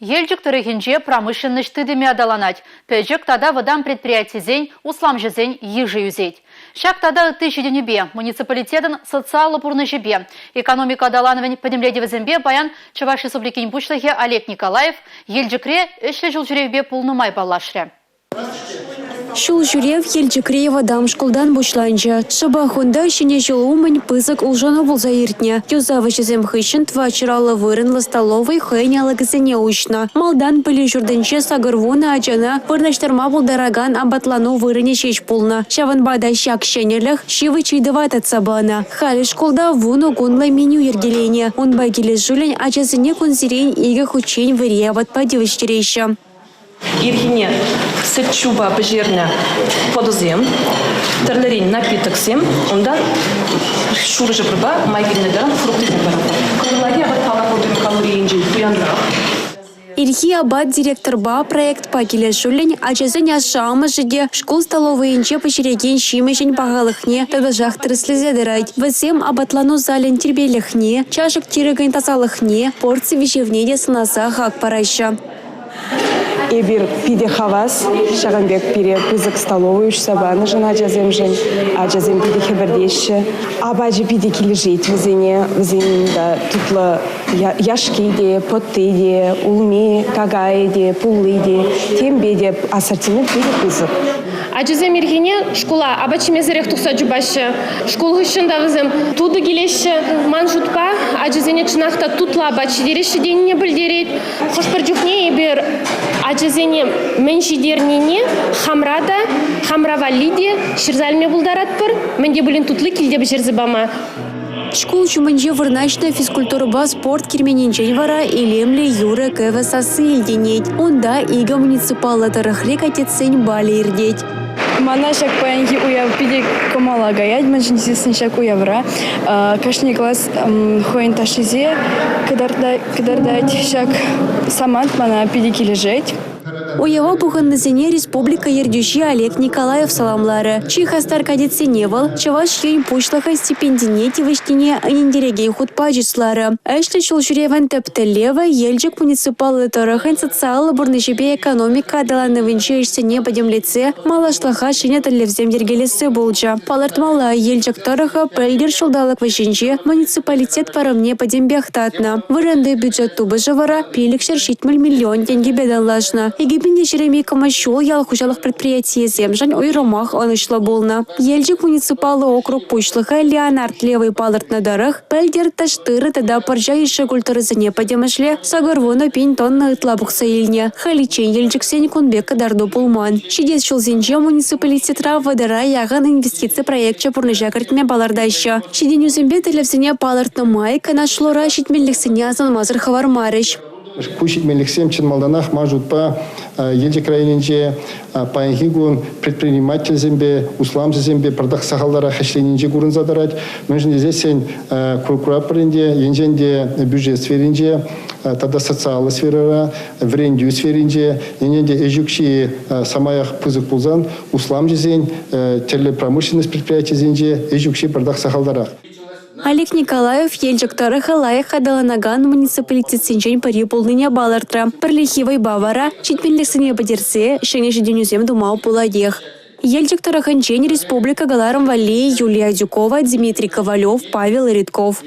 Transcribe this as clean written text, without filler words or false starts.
Елжік түрігінже промышленность тыдыме адаланать. Пөжік тада выдам предприятизень, услам жезень ежи юзеть. Шак тада тысячи денюбе, муниципалитетен социалы пурны жебе. Экономика адалановень подемледевізімбе баян Чуваш Республикин бушлығы Олег Николаев елжікре үшлі жыл жүревбе пулнымай балашры. Шул жүрев елжікреева дам школдан бушланча. Шаба хунда шине жылумын пызык улжаны булза иртне. Юзавы жезем хыщын твачыралы вырынлы столовый хыйнялы гізіне учна. Малдан пылі жүрденче сагырвуна ачана вырнаштарма булдараган абатлану вырыне шеш пулна. Шаванбада щак шенерліх шивы чайдыватат сабана. Халі школда вуну гунлы меню ергелене. Он байгелі жүлін ачасыне кунзирен игі хучень выреват падивыштерейші. Ирхине сетчуба бежирня подозем, терлерин напиток сем, онда шуржа проба, майгинедан фрукты препараты. Калория вот пала подым калории инжи туянра. Ирхи абад директор ба проект пакеле шулень, ачасы няшамы жиде школ столовый инче пошереген шимешень пагалыхне, тогда жахтыры слезедырайт. Весем абатлану зален тербелихне, чашек тирыгайн тазалыхне, порции вещевнеде сынаса хак парайша. Эбир пиде хавас, шаганбек пире пызык столовую сабаны жена жаземжен, а жазем пиде хебердеші. Абаджи пиде килежет візене да тутлы яшкиде, поттыде, улми, кагайде, пуллыде, тембеде ассортимент пиде пызык. Ачызем ирхине школа, абачимезерек тухса жубашы. Школ хыщында візем туды келеші ман жутпа, ачызене чынақта тутла абачы дереші деніне білдерет. Хошпыр жүхне ебір ачызене меншидернене хамрава лиде шырзалме булдарат пыр, менде білін тутлы келде бішерзі бама. Школ чуманче вырначна физкультура ба спорт кирменинчен вара илемле юры кэвэ сасы илденет. Онда ига муниципалы тарахрек атетсен бали ирдеть. Мана шак паянки уяв пиде комала гаять, манжинсисен шак уявра. Кашни класс хоин ташизе, кадардать шак самант мана пиде килежеть. Уява бұғыннызене республика ердюши Олег Николаев саламлары. Чихастар кадетсене вал, чаваш ень пушлаха стипендине тивыштине анендерегей хутпа жыслары. Әшлі шул жүревен тәптілеві елжік муниципалы тарахын социалы бұрнышепе экономика адаланывынчы ішсене бадемлеце малашлаха шене тәлевзем ергелесі болжа. Палартмала елжік тарахы пәлдер шулдалық вышынче муниципалитет парамне падембяхтатна. Вырынды бюджет тубы жавара пелікшер 7 миллион тенге беданлашна. Египенде Жеремей Камашол ялхушалық предприятие земжан ойромах анышлы болна. Елжік муниципалы округ пушлыха Леонард Левый палыртна дарах пәлдер таштыры тада паржа ишы культурызыне падемышле сагарвуна пень тонна ытлабықса елне. Халичен елжіксен кунбек дарду пулман. Шидес шулзенже муниципалитетра вадара яғын инвестиция проектче пурныжа картме балардайшы. Шиден юзембе тәлевсіне палыртна май канашлора шитмелліксіне азанмазыр хавармарыш. Кушить мелексем чин малданах мажут по елжик районинже паянхигун предприниматель зембе услам зембе продах сахалдара хашленинже гурын задарать. Нужно здесь сень куркурапринде енженде бюджет сферинже тогда социальная сфера врендю сферинже енженде эжукши самаях пузык пулзан услам жезень телепромышленность предприятие зенже эжукши продах сахалдарах. Олег Николаев елжік тарыхы лайық адаланаган муниципалитет сенчен пари полныне балартра. Пірлихивай бавара, читпенліксіне бадерсе, шене жиденюзем думау пуладех. Елжік тарыхын чен республика Галаром Валей, Юлия Дюкова, Дмитрий Ковалев, Павел Редков.